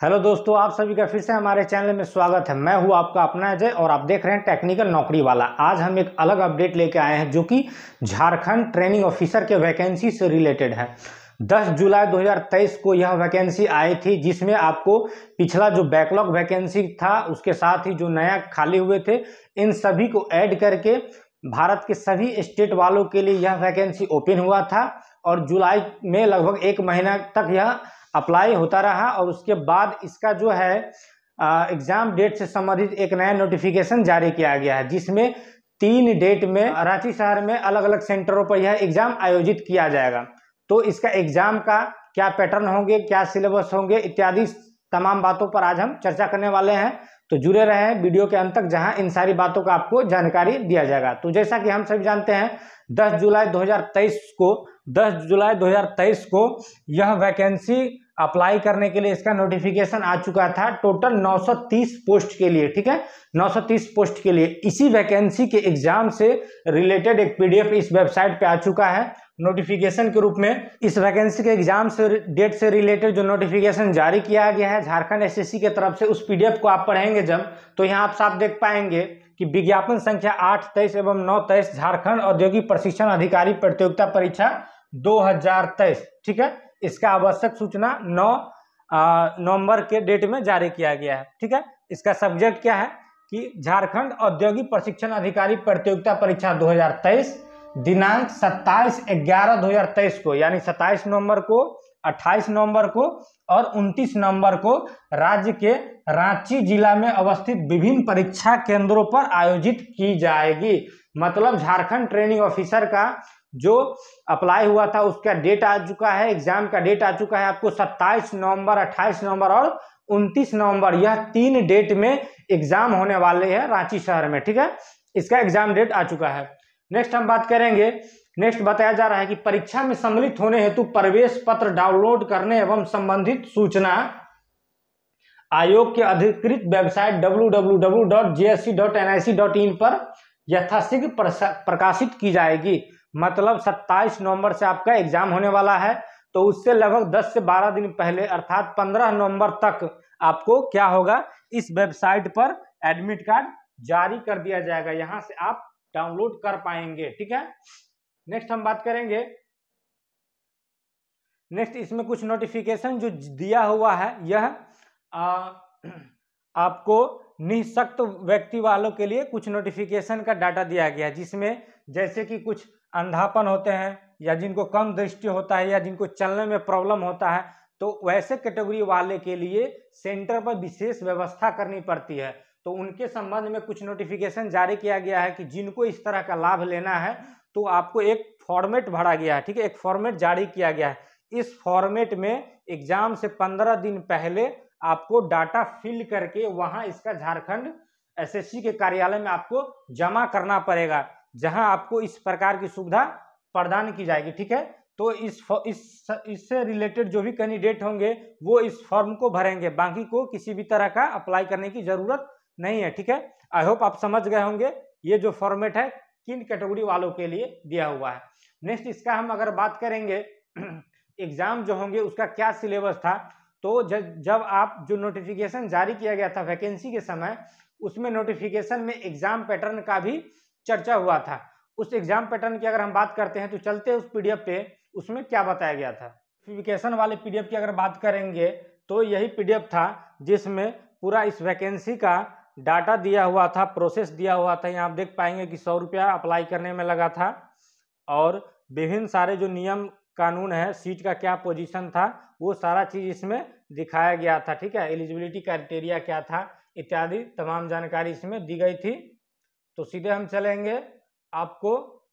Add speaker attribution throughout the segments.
Speaker 1: Hello दोस्तों, आप सभी का फिर से हमारे चैनल में स्वागत है। मैं हूं आपका अपना अजय और आप देख रहे हैं टेक्निकल नौकरी वाला। आज हम एक अलग अपडेट लेके आए हैं जो कि झारखंड ट्रेनिंग ऑफिसर के वैकेंसी से रिलेटेड है। 10 जुलाई 2023 को यह वैकेंसी आई थी, जिसमें आपको पिछला जो बैकलॉग वैकेंसी था उसके साथ ही जो नया खाली हुए थे इन सभी को ऐड करके भारत के सभी स्टेट वालों के लिए यह वैकेंसी ओपन हुआ था और जुलाई में लगभग 1 महीना तक यह अप्लाई होता रहा। और उसके बाद इसका जो है एग्जाम डेट से संबंधित एक नया नोटिफिकेशन जारी किया गया है, जिसमें 3 डेट में रांची शहर में अलग अलग सेंटरों पर यह एग्जाम आयोजित किया जाएगा। तो इसका एग्जाम का क्या पैटर्न होंगे, क्या सिलेबस होंगे इत्यादि तमाम बातों पर आज हम चर्चा करने वाले हैं। तो जुड़े रहे वीडियो के अंत तक, जहां इन सारी बातों का आपको जानकारी दिया जाएगा। तो जैसा कि हम सभी जानते हैं 10 जुलाई 2023 को यह वैकेंसी अप्लाई करने के लिए इसका नोटिफिकेशन आ चुका था। टोटल 930 पोस्ट के लिए, ठीक है, 930 पोस्ट के लिए। इसी वैकेंसी के एग्जाम से रिलेटेड एक पीडीएफ इस वेबसाइट पे आ चुका है नोटिफिकेशन के रूप में। इस वैकेंसी के एग्जाम से डेट से रिलेटेड जो नोटिफिकेशन जारी किया गया है झारखंड एसएससी के तरफ से, उस पीडीएफ को आप पढ़ेंगे जब, तो यहाँ आप साफ देख पाएंगे कि विज्ञापन संख्या 8-23 एवं 9-23 झारखंड औद्योगिक प्रशिक्षण अधिकारी प्रतियोगिता परीक्षा 2023, ठीक है, इसका आवश्यक सूचना 9 नवंबर के डेट में जारी किया गया है। ठीक है, इसका सब्जेक्ट क्या है कि झारखंड औद्योगिक प्रशिक्षण अधिकारी प्रतियोगिता परीक्षा 2023, दिनांक 27/11/2023 को, यानी 27 नवंबर को, 28 नवंबर को और 29 नवंबर को राज्य के रांची जिला में अवस्थित विभिन्न परीक्षा केंद्रों पर आयोजित की जाएगी। मतलब झारखंड ट्रेनिंग ऑफिसर का जो अप्लाई हुआ था उसका डेट आ चुका है, एग्जाम का डेट आ चुका है आपको 27 नवंबर, 28 नवंबर और 29 नवंबर, यह 3 डेट में एग्जाम होने वाले हैं रांची शहर में। ठीक है, इसका एग्जाम डेट आ चुका है। नेक्स्ट हम बात करेंगे। नेक्स्ट बताया जा रहा है कि परीक्षा में सम्मिलित होने हेतु प्रवेश पत्र डाउनलोड करने एवं संबंधित सूचना आयोग के अधिकृत वेबसाइट www.jsc.nic.in पर यथाशीघ्र प्रकाशित की जाएगी। मतलब 27 नवंबर से आपका एग्जाम होने वाला है, तो उससे लगभग 10 से 12 दिन पहले अर्थात 15 नवंबर तक आपको क्या होगा, इस वेबसाइट पर एडमिट कार्ड जारी कर दिया जाएगा, यहां से आप डाउनलोड कर पाएंगे। ठीक है, नेक्स्ट हम बात करेंगे। नेक्स्ट इसमें कुछ नोटिफिकेशन जो दिया हुआ है, यह आपको निःशक्त व्यक्ति वालों के लिए कुछ नोटिफिकेशन का डाटा दिया गया है, जिसमें जैसे कि कुछ अंधापन होते हैं या जिनको कम दृष्टि होता है या जिनको चलने में प्रॉब्लम होता है, तो वैसे कैटेगरी वाले के लिए सेंटर पर विशेष व्यवस्था करनी पड़ती है। तो उनके संबंध में कुछ नोटिफिकेशन जारी किया गया है कि जिनको इस तरह का लाभ लेना है तो आपको एक फॉर्मेट भरा गया है। ठीक है, एक फॉर्मेट जारी किया गया है। इस फॉर्मेट में एग्जाम से 15 दिन पहले आपको डाटा फिल करके वहां इसका झारखंड एसएससी के कार्यालय में आपको जमा करना पड़ेगा, जहां आपको इस प्रकार की सुविधा प्रदान की जाएगी। ठीक है, तो इससे रिलेटेड जो भी कैंडिडेट होंगे वो इस फॉर्म को भरेंगे, बाकी को किसी भी तरह का अप्लाई करने की जरूरत नहीं है। ठीक है, आई होप आप समझ गए होंगे ये जो फॉर्मेट है किन कैटेगरी वालों के लिए दिया हुआ है। नेक्स्ट इसका हम अगर बात करेंगे एग्जाम जो होंगे उसका क्या सिलेबस था, तो जब आप जो नोटिफिकेशन जारी किया गया था वैकेंसी के समय, उसमें नोटिफिकेशन में एग्जाम पैटर्न का भी चर्चा हुआ था। उस एग्जाम पैटर्न की अगर हम बात करते हैं तो चलते हैं उस पीडीएफ पे, उसमें क्या बताया गया था। नोटिफिकेशन वाले पीडीएफ की अगर बात करेंगे तो यही पीडीएफ था जिसमें पूरा इस वैकेंसी का डाटा दिया हुआ था, प्रोसेस दिया हुआ था। यहाँ आप देख पाएंगे कि 100 रुपया अप्लाई करने में लगा था और विभिन्न सारे जो नियम कानून है, सीट का क्या पोजीशन था, वो सारा चीज इसमें दिखाया गया था। ठीक है, एलिजिबिलिटी क्राइटेरिया क्या था इत्यादि तमाम जानकारी इसमें दी गई थी। तो सीधे हम चलेंगे आपको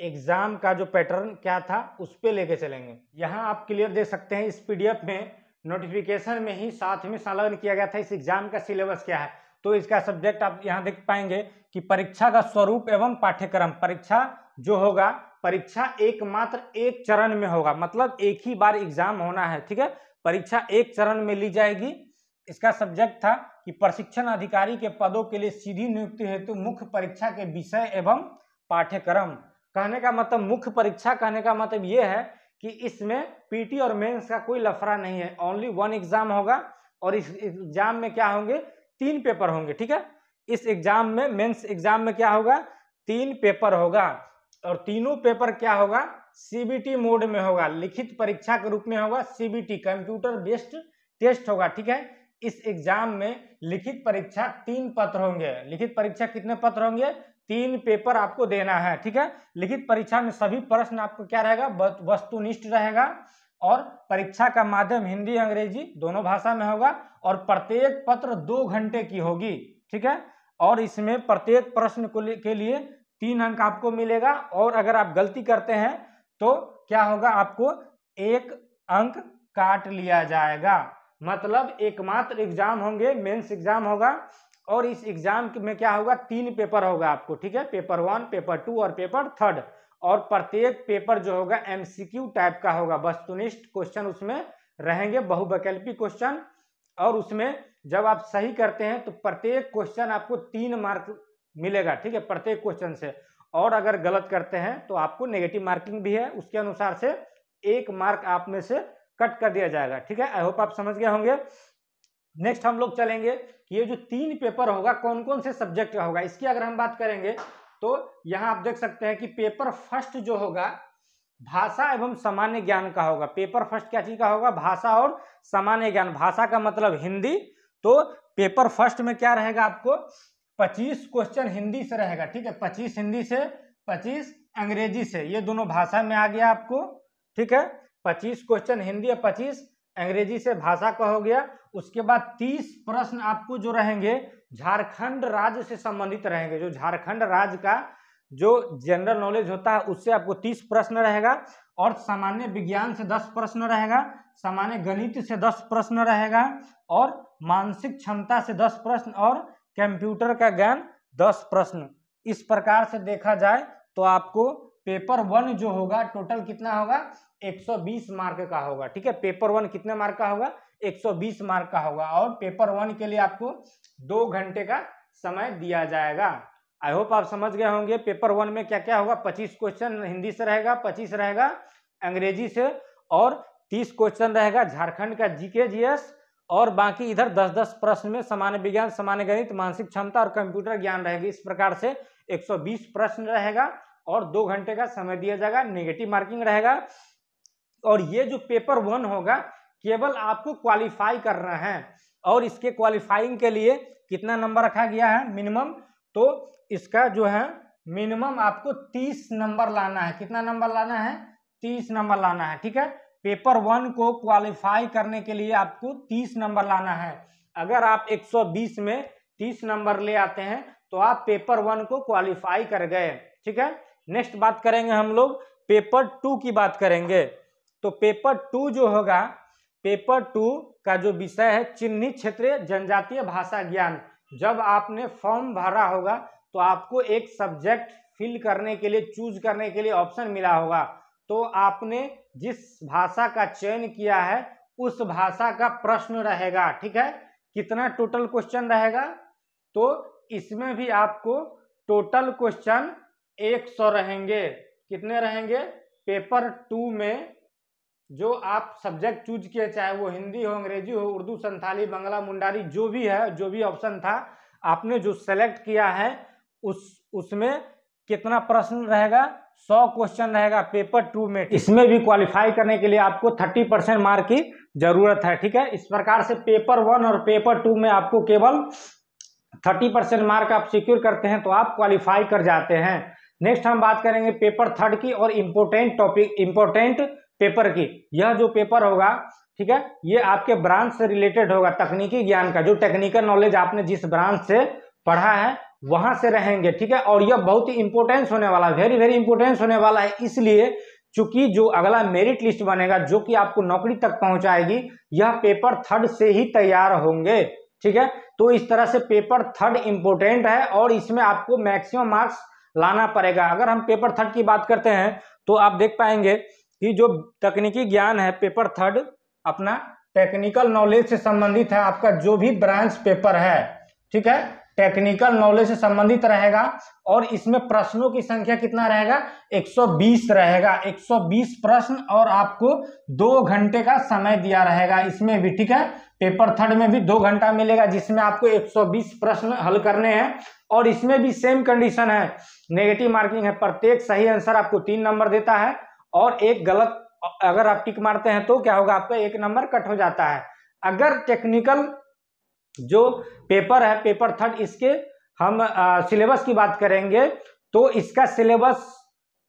Speaker 1: एग्जाम का जो पैटर्न क्या था उस पे लेके चलेंगे। यहाँ आप क्लियर देख सकते हैं इस पीडीएफ में नोटिफिकेशन में ही साथ में संलग्न किया गया था इस एग्जाम का सिलेबस क्या है। तो इसका सब्जेक्ट आप यहाँ देख पाएंगे कि परीक्षा का स्वरूप एवं पाठ्यक्रम। परीक्षा जो होगा, परीक्षा एकमात्र एक चरण में होगा, मतलब एक ही बार एग्जाम होना है। ठीक है, परीक्षा एक चरण में ली जाएगी। इसका सब्जेक्ट था कि प्रशिक्षण अधिकारी के पदों के लिए सीधी नियुक्ति हेतु मुख्य परीक्षा के विषय एवं पाठ्यक्रम। कहने का मतलब, मुख्य परीक्षा कहने का मतलब यह है कि इसमें पीटी और मेंस का कोई लफड़ा नहीं है, ओनली 1 एग्जाम होगा और इस एग्जाम में क्या होंगे, 3 पेपर होंगे। ठीक है, इस एग्जाम में, मेंस एग्जाम में क्या होगा, 3 पेपर होगा और तीनों पेपर क्या होगा, सीबीटी मोड में होगा, लिखित परीक्षा के रूप में होगा। सीबीटी कंप्यूटर बेस्ड टेस्ट होगा। ठीक है, इस एग्जाम में लिखित परीक्षा 3 पत्र होंगे। लिखित परीक्षा कितने पत्र होंगे, 3 पेपर आपको देना है। ठीक है, लिखित परीक्षा में सभी प्रश्न आपको क्या रहेगा, वस्तुनिष्ठ रहेगा और परीक्षा का माध्यम हिंदी अंग्रेजी दोनों भाषा में होगा और प्रत्येक पत्र 2 घंटे की होगी। ठीक है, और इसमें प्रत्येक प्रश्न के लिए 3 अंक आपको मिलेगा और अगर आप गलती करते हैं तो क्या होगा, आपको 1 अंक काट लिया जाएगा। मतलब एकमात्र एग्जाम होंगे, मेंस एग्जाम होगा और इस एग्जाम में क्या होगा, 3 पेपर होगा आपको। ठीक है, पेपर 1, पेपर 2 और पेपर 3 और प्रत्येक पेपर जो होगा एमसीक्यू टाइप का होगा, वस्तुनिष्ठ क्वेश्चन उसमें रहेंगे, बहुविकल्पी क्वेश्चन। और उसमें जब आप सही करते हैं तो प्रत्येक क्वेश्चन आपको 3 मार्क मिलेगा। ठीक है, प्रत्येक क्वेश्चन से। और अगर गलत करते हैं तो आपको नेगेटिव मार्किंग भी है, उसके अनुसार से 1 मार्क आप में से कट कर दिया जाएगा। ठीक है, आई होप आप समझ गए होंगे। नेक्स्ट हम लोग चलेंगे कि ये जो 3 पेपर होगा कौन कौन से सब्जेक्ट का होगा, इसकी अगर हम बात करेंगे तो यहाँ आप देख सकते हैं कि पेपर फर्स्ट जो होगा भाषा एवं सामान्य ज्ञान का होगा। पेपर फर्स्ट क्या चीज का होगा, भाषा और सामान्य ज्ञान। भाषा का मतलब हिंदी, तो पेपर फर्स्ट में क्या रहेगा, आपको 25 क्वेश्चन हिंदी से रहेगा। ठीक है, 25 हिंदी से, 25 अंग्रेजी से, ये दोनों भाषा में आ गया आपको। ठीक है, 25 क्वेश्चन हिंदी और 25 अंग्रेजी से भाषा का हो गया। उसके बाद 30 प्रश्न आपको जो रहेंगे झारखंड राज्य से संबंधित रहेंगे। जो झारखंड राज्य का जो जनरल नॉलेज होता है उससे आपको 30 प्रश्न रहेगा और सामान्य विज्ञान से 10 प्रश्न रहेगा, सामान्य गणित से 10 प्रश्न रहेगा और मानसिक क्षमता से 10 प्रश्न और कंप्यूटर का ज्ञान 10 प्रश्न। इस प्रकार से देखा जाए तो आपको पेपर 1 जो होगा टोटल कितना होगा, 120 मार्क का होगा। ठीक है, पेपर 1 कितने मार्क का होगा, 120 मार्क का होगा और पेपर 1 के लिए आपको 2 घंटे का समय दिया जाएगा। आई होप आप समझ गए होंगे पेपर 1 में क्या क्या होगा। 25 क्वेश्चन हिंदी से रहेगा, 25 रहेगा अंग्रेजी से और 30 क्वेश्चन रहेगा झारखंड का जीके जीएस और बाकी इधर 10-10 प्रश्न में सामान्य विज्ञान, सामान्य गणित, मानसिक क्षमता और कंप्यूटर ज्ञान रहेगी। इस प्रकार से 120 प्रश्न रहेगा और 2 घंटे का समय दिया जाएगा, नेगेटिव मार्किंग रहेगा। और ये जो पेपर 1 होगा केवल आपको क्वालिफाई करना है और इसके क्वालिफाइंग के लिए कितना नंबर रखा गया है मिनिमम, तो इसका जो है मिनिमम आपको 30 नंबर लाना है। कितना नंबर लाना है, 30 नंबर लाना है। ठीक है, पेपर 1 को क्वालिफाई करने के लिए आपको 30 नंबर लाना है। अगर आप 120 में 30 नंबर ले आते हैं तो आप पेपर 1 को क्वालिफाई कर गए। ठीक है, नेक्स्ट बात करेंगे हम लोग पेपर 2 की बात करेंगे। तो पेपर 2 जो होगा, पेपर 2 का जो विषय है चिन्हित क्षेत्रीय जनजातीय भाषा ज्ञान। जब आपने फॉर्म भरा होगा तो आपको एक सब्जेक्ट फिल करने के लिए, चूज करने के लिए ऑप्शन मिला होगा, तो आपने जिस भाषा का चयन किया है उस भाषा का प्रश्न रहेगा। ठीक है, कितना टोटल क्वेश्चन रहेगा, तो इसमें भी आपको टोटल क्वेश्चन 100 रहेंगे। कितने रहेंगे, पेपर 2 में जो आप सब्जेक्ट चूज किए, चाहे वो हिंदी हो, अंग्रेजी हो, उर्दू, संथाली, बंगला, मुंडारी, जो भी है, जो भी ऑप्शन था आपने जो सेलेक्ट किया है उसमें कितना प्रश्न रहेगा, 100 क्वेश्चन रहेगा पेपर 2 में। इसमें भी क्वालिफाई करने के लिए आपको 30% मार्क की जरूरत है। ठीक है, इस प्रकार से पेपर 1 और पेपर 2 में आपको केवल 30% मार्क आप सिक्योर करते हैं तो आप क्वालिफाई कर जाते हैं। नेक्स्ट हम बात करेंगे पेपर 3 की और इम्पोर्टेंट पेपर की। यह जो पेपर होगा, ठीक है, ये आपके ब्रांच से रिलेटेड होगा, तकनीकी ज्ञान का, जो टेक्निकल नॉलेज आपने जिस ब्रांच से पढ़ा है वहां से रहेंगे। ठीक है, और यह बहुत ही इंपॉर्टेंस होने वाला है, वेरी वेरी इंपॉर्टेंस होने वाला है, इसलिए चूंकि जो अगला मेरिट लिस्ट बनेगा जो कि आपको नौकरी तक पहुंचाएगी, यह पेपर 3 से ही तैयार होंगे। ठीक है, तो इस तरह से पेपर 3 इंपॉर्टेंट है और इसमें आपको मैक्सिमम मार्क्स लाना पड़ेगा। अगर हम पेपर 3 की बात करते हैं तो आप देख पाएंगे कि जो तकनीकी ज्ञान है पेपर 3 अपना टेक्निकल नॉलेज से संबंधित है। आपका जो भी ब्रांच पेपर है, ठीक है, टेक्निकल नॉलेज से संबंधित रहेगा और इसमें प्रश्नों की संख्या कितना रहेगा, 120 रहेगा, 120 प्रश्न और आपको 2 घंटे का समय दिया रहेगा इसमें भी। ठीक है, पेपर थर्ड में भी 2 घंटा मिलेगा, जिसमें आपको 120 प्रश्न हल करने हैं और इसमें भी सेम कंडीशन है, नेगेटिव मार्किंग है। प्रत्येक सही आंसर आपको 3 नंबर देता है और एक गलत अगर आप टिक मारते हैं तो क्या होगा, आपका 1 नंबर कट हो जाता है। अगर टेक्निकल जो पेपर है पेपर थर्ड, इसके हम सिलेबस की बात करेंगे तो इसका सिलेबस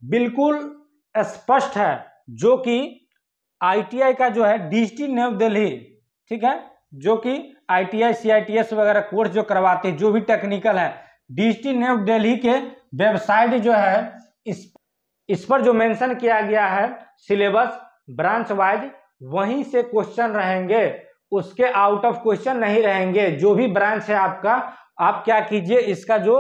Speaker 1: बिल्कुल स्पष्ट है, जो कि ITI का जो है DST न्यू दिल्ली, ठीक है, जो कि ITI CITS वगैरह कोर्स जो करवाते हैं, जो भी टेक्निकल है, DST न्यू दिल्ली के वेबसाइट जो है इस पर जो मेंशन किया गया है सिलेबस ब्रांच वाइज, वहीं से क्वेश्चन रहेंगे, उसके आउट ऑफ क्वेश्चन नहीं रहेंगे। जो भी ब्रांच है आपका, आप क्या कीजिए, इसका जो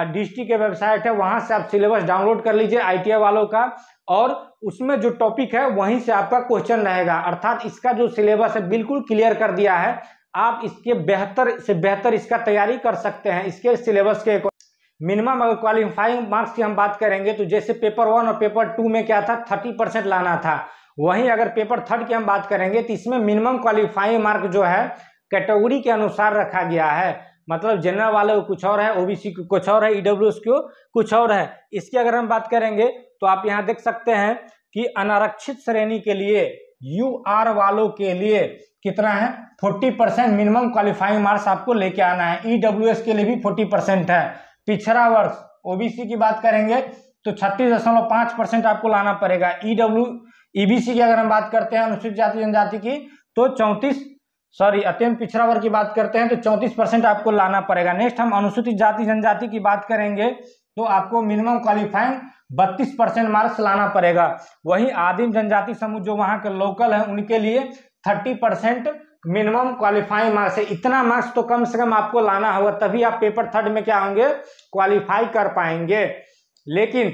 Speaker 1: DST के वेबसाइट है वहां से आप सिलेबस डाउनलोड कर लीजिए ITI वालों का, और उसमें जो टॉपिक है वहीं से आपका क्वेश्चन रहेगा। अर्थात इसका जो सिलेबस है बिल्कुल क्लियर कर दिया है, आप इसके बेहतर से बेहतर इसका तैयारी कर सकते हैं। इसके सिलेबस के मिनिमम अगर क्वालिफाइंग मार्क्स की हम बात करेंगे तो जैसे पेपर 1 और पेपर 2 में क्या था, 30% लाना था, वहीं अगर पेपर थर्ड की हम बात करेंगे तो इसमें मिनिमम क्वालिफाइंग मार्क जो है कैटेगरी के अनुसार रखा गया है। मतलब जनरल वाले को कुछ और है, OBC को कुछ और है, EWS को कुछ और है। इसकी अगर हम बात करेंगे तो आप यहाँ देख सकते हैं कि अनारक्षित श्रेणी के लिए UR वालों के लिए कितना है, 40% मिनिमम क्वालिफाइंग मार्क्स आपको लेके आना है। EWS के लिए भी 40% है। पिछड़ा वर्ष OBC की बात करेंगे तो 36.5% आपको लाना पड़ेगा। EBC की अगर हम बात करते हैं अनुसूचित जाति जनजाति की तो अत्यंत पिछड़ा वर्ग की बात करते हैं तो 34% आपको लाना पड़ेगा। नेक्स्ट हम अनुसूचित जाति जनजाति की बात करेंगे तो आपको मिनिमम क्वालिफाइंग 32% मार्क्स लाना पड़ेगा। वहीं आदिम जनजाति समूह जो वहां के लोकल है उनके लिए 30% मिनिमम क्वालिफाइंग मार्क्स है। इतना मार्क्स तो कम से कम आपको लाना होगा, तभी आप पेपर थर्ड में क्या होंगे, क्वालिफाई कर पाएंगे। लेकिन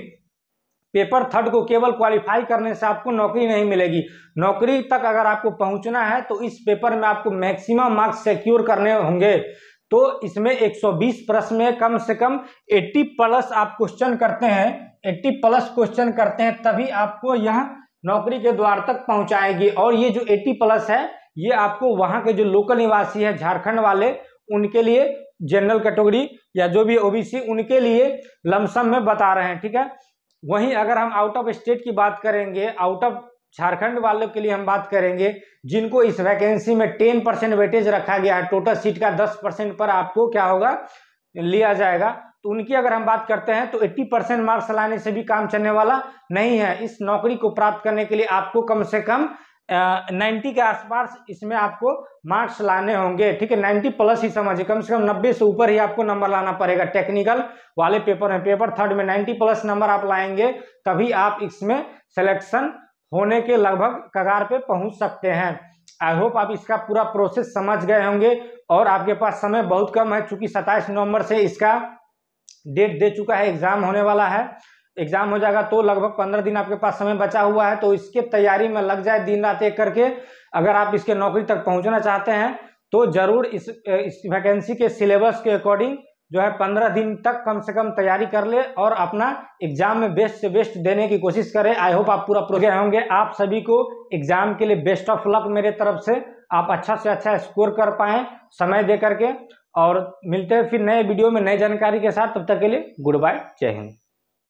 Speaker 1: पेपर थर्ड को केवल क्वालिफाई करने से आपको नौकरी नहीं मिलेगी। नौकरी तक अगर आपको पहुंचना है तो इस पेपर में आपको मैक्सिमम मार्क्स सिक्योर करने होंगे। तो इसमें 120 प्रश्न में कम से कम 80 प्लस आप क्वेश्चन करते हैं, 80 प्लस क्वेश्चन करते हैं तभी आपको यह नौकरी के द्वार तक पहुंचाएगी। और ये जो 80 प्लस है ये आपको वहां के जो लोकल निवासी है झारखंड वाले, उनके लिए जनरल कैटेगरी या जो भी OBC उनके लिए लमसम में बता रहे हैं, ठीक है। वहीं अगर हम आउट ऑफ स्टेट की बात करेंगे, आउट ऑफ झारखंड वालों के लिए हम बात करेंगे जिनको इस वैकेंसी में 10% वेटेज रखा गया है, टोटल सीट का 10% पर आपको क्या होगा, लिया जाएगा, तो उनकी अगर हम बात करते हैं तो 80% मार्क्स लाने से भी काम चलने वाला नहीं है। इस नौकरी को प्राप्त करने के लिए आपको कम से कम 90 के आसपास इसमें आपको मार्क्स लाने होंगे, ठीक है। 90 प्लस ही समझिए, कम से कम 90 से ऊपर ही आपको नंबर लाना पड़ेगा। टेक्निकल वाले पेपर में, पेपर थर्ड में 90 प्लस नंबर आप लाएंगे तभी आप इसमें सिलेक्शन होने के लगभग कगार पे पहुंच सकते हैं। आई होप आप इसका पूरा प्रोसेस समझ गए होंगे और आपके पास समय बहुत कम है, चूंकि 27 नवंबर से इसका डेट दे चुका है, एग्जाम होने वाला है। एग्जाम हो जाएगा तो लगभग 15 दिन आपके पास समय बचा हुआ है, तो इसके तैयारी में लग जाए दिन रात एक करके। अगर आप इसके नौकरी तक पहुंचना चाहते हैं तो जरूर इस वैकेंसी के सिलेबस के अकॉर्डिंग जो है 15 दिन तक कम से कम तैयारी कर ले और अपना एग्जाम में बेस्ट से बेस्ट देने की कोशिश करें। आई होप आप पूरा प्रोग्राम होंगे। आप सभी को एग्जाम के लिए बेस्ट ऑफ लक मेरे तरफ से, आप अच्छा से अच्छा स्कोर कर पाएं समय दे करके। और मिलते हैं फिर नए वीडियो में नई जानकारी के साथ, तब तक के लिए गुड बाय, जय हिंद।